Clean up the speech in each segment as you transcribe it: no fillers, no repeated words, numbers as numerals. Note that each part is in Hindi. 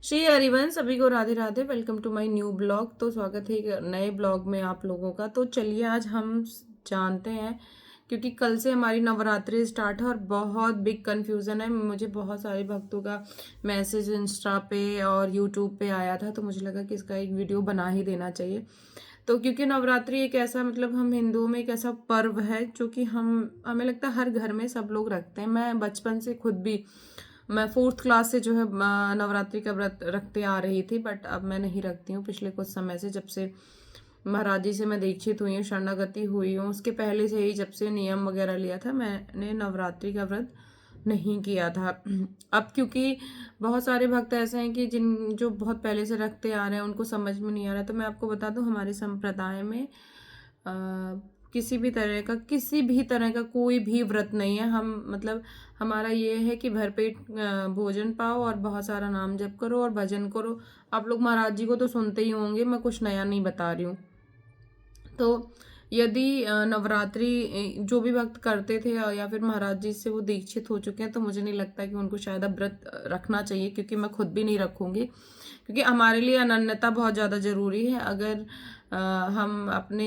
श्री हरिवंश, सभी को Radhe Radhe. Welcome to my new blog. तो स्वागत है एक नए ब्लॉग में आप लोगों का। तो चलिए आज हम जानते हैं, क्योंकि कल से हमारी नवरात्रि स्टार्ट है और बहुत बिग कंफ्यूजन है। मुझे बहुत सारे भक्तों का मैसेज इंस्टा पे और यूट्यूब पे आया था, तो मुझे लगा कि इसका एक वीडियो बना ही देना चाहिए। तो क्योंकि नवरात्रि एक ऐसा हम हिंदुओं में एक ऐसा पर्व है जो कि हमें लगता है हर घर में सब लोग रखते हैं। मैं बचपन से खुद भी, मैं 4th क्लास से नवरात्रि का व्रत रखते आ रही थी, बट अब मैं नहीं रखती हूँ। पिछले कुछ समय से, जब से महाराज जी से मैं दीक्षित हुई हूँ, शरणागति हुई हूँ, उसके पहले से ही जब से नियम वगैरह लिया था, मैंने नवरात्रि का व्रत नहीं किया था। अब क्योंकि बहुत सारे भक्त ऐसे हैं कि जो बहुत पहले से रखते आ रहे हैं, उनको समझ में नहीं आ रहा। तो मैं आपको बता दूं, हमारे संप्रदाय में किसी भी तरह का कोई भी व्रत नहीं है। हमारा ये है कि भरपेट भोजन पाओ और बहुत सारा नाम जप करो और भजन करो। आप लोग महाराज जी को तो सुनते ही होंगे, मैं कुछ नया नहीं बता रही हूँ। तो यदि नवरात्रि जो भी भक्त करते थे या फिर महाराज जी से वो दीक्षित हो चुके हैं, तो मुझे नहीं लगता कि उनको शायद अब व्रत रखना चाहिए, क्योंकि मैं खुद भी नहीं रखूंगी। क्योंकि हमारे लिए अनन्यता बहुत ज़्यादा ज़रूरी है। अगर हम अपने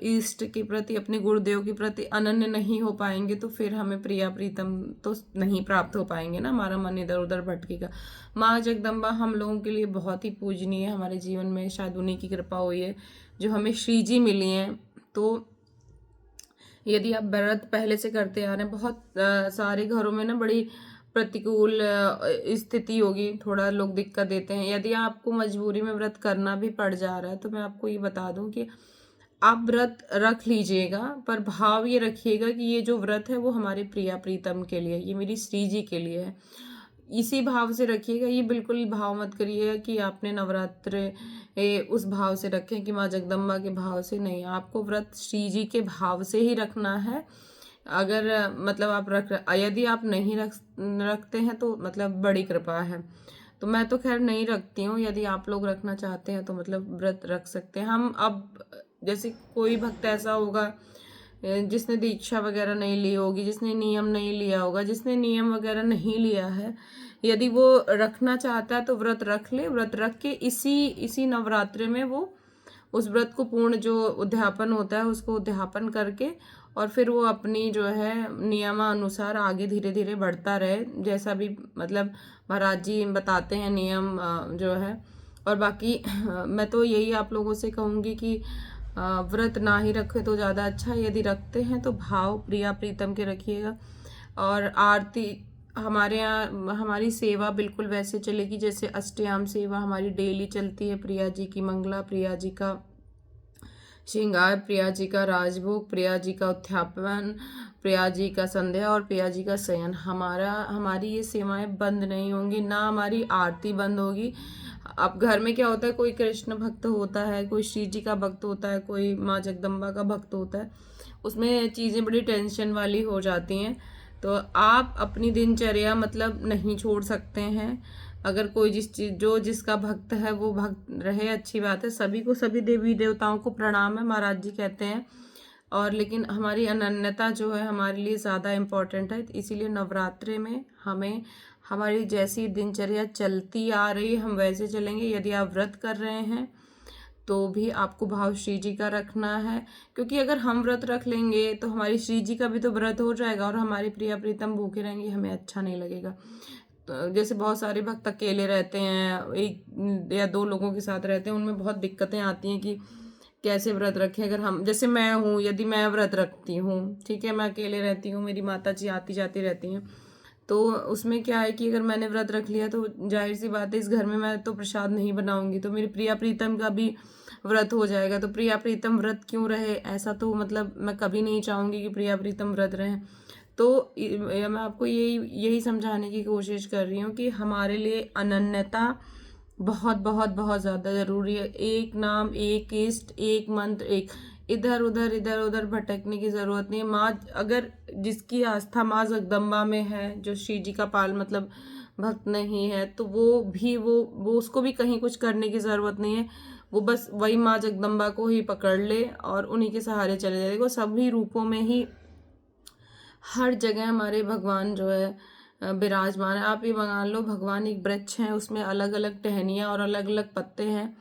इष्ट के प्रति, अपने गुरुदेव के प्रति अनन्य नहीं हो पाएंगे, तो फिर हमें प्रिया प्रीतम तो नहीं प्राप्त हो पाएंगे ना। हमारा मन इधर उधर भटकेगा। माँ जगदम्बा हम लोगों के लिए बहुत ही पूजनीय है। हमारे जीवन में शायद उन्हीं की कृपा हुई है जो हमें श्री जी मिली हैं। तो यदि आप व्रत पहले से करते आ रहे हैं, बहुत सारे घरों में ना बड़ी प्रतिकूल स्थिति होगी, थोड़ा लोग दिक्कत देते हैं। यदि आपको मजबूरी में व्रत करना भी पड़ जा रहा है, तो मैं आपको ये बता दूं कि आप व्रत रख लीजिएगा, पर भाव ये रखिएगा कि ये जो व्रत है वो हमारे प्रिया प्रीतम के लिए, ये मेरी श्री जी के लिए है। इसी भाव से रखिएगा। ये बिल्कुल भाव मत करिएगा कि आपने नवरात्र उस भाव से रखें कि माँ जगदम्बा के भाव से नहीं। आपको व्रत श्री जी के भाव से ही रखना है। अगर आप यदि आप नहीं रखते हैं, तो बड़ी कृपा है। तो मैं तो खैर नहीं रखती हूँ। यदि आप लोग रखना चाहते हैं तो व्रत रख सकते हैं। हम अब जैसे कोई भक्त ऐसा होगा जिसने दीक्षा वगैरह नहीं ली होगी, जिसने नियम नहीं लिया होगा, जिसने नियम वगैरह नहीं लिया है, यदि वो रखना चाहता है तो व्रत रख ले। व्रत रख के इसी इसी नवरात्रि में वो उस व्रत को पूर्ण, जो उद्यापन होता है उसको उद्यापन करके, और फिर वो अपनी जो है नियमानुसार आगे धीरे धीरे बढ़ता रहे, जैसा भी महाराज जी बताते हैं नियम जो है। और बाकी मैं तो यही आप लोगों से कहूँगी कि व्रत ना ही रखे तो ज़्यादा अच्छा है। यदि रखते हैं तो भाव प्रिया प्रीतम के रखिएगा। और आरती, हमारे यहाँ हमारी सेवा बिल्कुल वैसे चलेगी जैसे अष्टयाम सेवा हमारी डेली चलती है। प्रिया जी की मंगला, प्रिया जी का श्रृंगार, प्रिया जी का राजभोग, प्रिया जी का उत्थापन, प्रिया जी का संध्या और प्रिया जी का शयन, हमारी ये सेवाएं बंद नहीं होंगी, ना हमारी आरती बंद होगी। अब घर में क्या होता है, कोई कृष्ण भक्त होता है, कोई श्री जी का भक्त होता है, कोई माँ जगदम्बा का भक्त होता है, उसमें चीज़ें बड़ी टेंशन वाली हो जाती हैं। तो आप अपनी दिनचर्या नहीं छोड़ सकते हैं। अगर कोई जिसका भक्त है वो भक्त रहे, अच्छी बात है। सभी को, सभी देवी देवताओं को प्रणाम है, महाराज जी कहते हैं। और लेकिन हमारी अनन्यता जो है हमारे लिए ज़्यादा इम्पोर्टेंट है। इसीलिए नवरात्रि में हमें हमारी जैसी दिनचर्या चलती आ रही है हम वैसे चलेंगे। यदि आप व्रत कर रहे हैं तो भी आपको भाव श्री जी का रखना है, क्योंकि अगर हम व्रत रख लेंगे तो हमारी श्री जी का भी तो व्रत हो जाएगा और हमारी प्रिया प्रीतम भूखे रहेंगे, हमें अच्छा नहीं लगेगा। तो जैसे बहुत सारे भक्त अकेले रहते हैं, एक या दो लोगों के साथ रहते हैं, उनमें बहुत दिक्कतें आती हैं कि कैसे व्रत रखें। अगर हम, जैसे मैं हूँ, यदि मैं व्रत रखती हूँ, ठीक है, मैं अकेले रहती हूँ, मेरी माता जी आती जाती रहती हैं, तो उसमें क्या है कि अगर मैंने व्रत रख लिया तो जाहिर सी बात है इस घर में मैं तो प्रसाद नहीं बनाऊंगी, तो मेरी प्रिया प्रीतम का भी व्रत हो जाएगा। तो प्रिया प्रीतम व्रत क्यों रहे, ऐसा तो मैं कभी नहीं चाहूंगी कि प्रिया प्रीतम व्रत रहे। तो मैं आपको यही यही समझाने की कोशिश कर रही हूँ कि हमारे लिए अनन्यता बहुत बहुत बहुत ज़्यादा ज़रूरी है। एक नाम, एक इष्ट, एक मंत्र, एक, इधर उधर भटकने की ज़रूरत नहीं है। माँ, अगर जिसकी आस्था माँ जगदम्बा में है, जो श्री जी का पाल भक्त नहीं है, तो वो उसको भी कहीं कुछ करने की ज़रूरत नहीं है। वो बस वही माँ जगदम्बा को ही पकड़ ले और उन्हीं के सहारे चले जाए। देखो, सभी रूपों में ही हर जगह हमारे भगवान जो है विराजमान है। आप ये मान लो भगवान एक वृक्ष है, उसमें अलग अलग टहनियाँ और अलग अलग पत्ते हैं।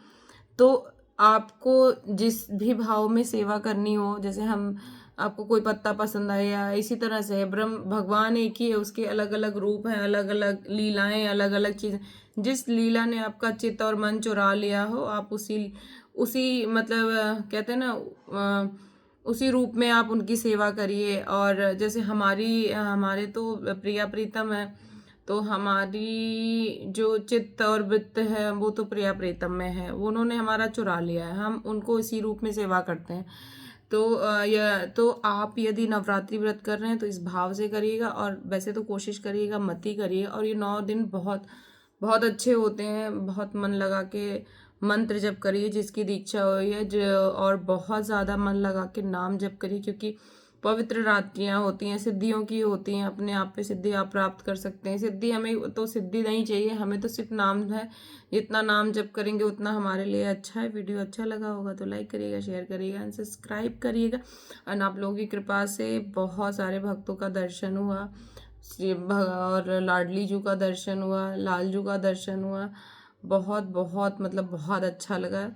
तो आपको जिस भी भाव में सेवा करनी हो, जैसे हम आपको कोई पत्ता पसंद आए या इसी तरह से है, ब्रह्म भगवान एक ही है, उसके अलग अलग रूप हैं, अलग अलग लीलाएं, अलग अलग चीज़ें। जिस लीला ने आपका चित्त और मन चुरा लिया हो, आप उसी उसी मतलब कहते हैं ना, उसी रूप में आप उनकी सेवा करिए। और जैसे हमारे तो प्रिया प्रीतम है, तो हमारी जो चित्त और वृत्त है वो तो प्रिया प्रीतम में है, वो उन्होंने हमारा चुरा लिया है, हम उनको इसी रूप में सेवा करते हैं। तो तो आप यदि नवरात्रि व्रत कर रहे हैं तो इस भाव से करिएगा, और वैसे तो कोशिश करिएगा मत ही करिए। और ये 9 दिन बहुत बहुत अच्छे होते हैं, बहुत मन लगा के मंत्र जप करिए जिसकी दीक्षा हुई है जो, और बहुत ज़्यादा मन लगा के नाम जप करिए, क्योंकि पवित्र रात्रियाँ होती हैं, सिद्धियों की होती हैं, अपने आप पे सिद्धि आप प्राप्त कर सकते हैं। सिद्धि हमें तो सिद्धि नहीं चाहिए, हमें तो सिर्फ नाम है, जितना नाम जप करेंगे उतना हमारे लिए अच्छा है। वीडियो अच्छा लगा होगा तो लाइक करिएगा, शेयर करिएगा एंड सब्सक्राइब करिएगा। और आप लोगों की कृपा से बहुत सारे भक्तों का दर्शन हुआ, और लाडली जू का दर्शन हुआ, लालजू का दर्शन हुआ, बहुत बहुत मतलब बहुत अच्छा लगा।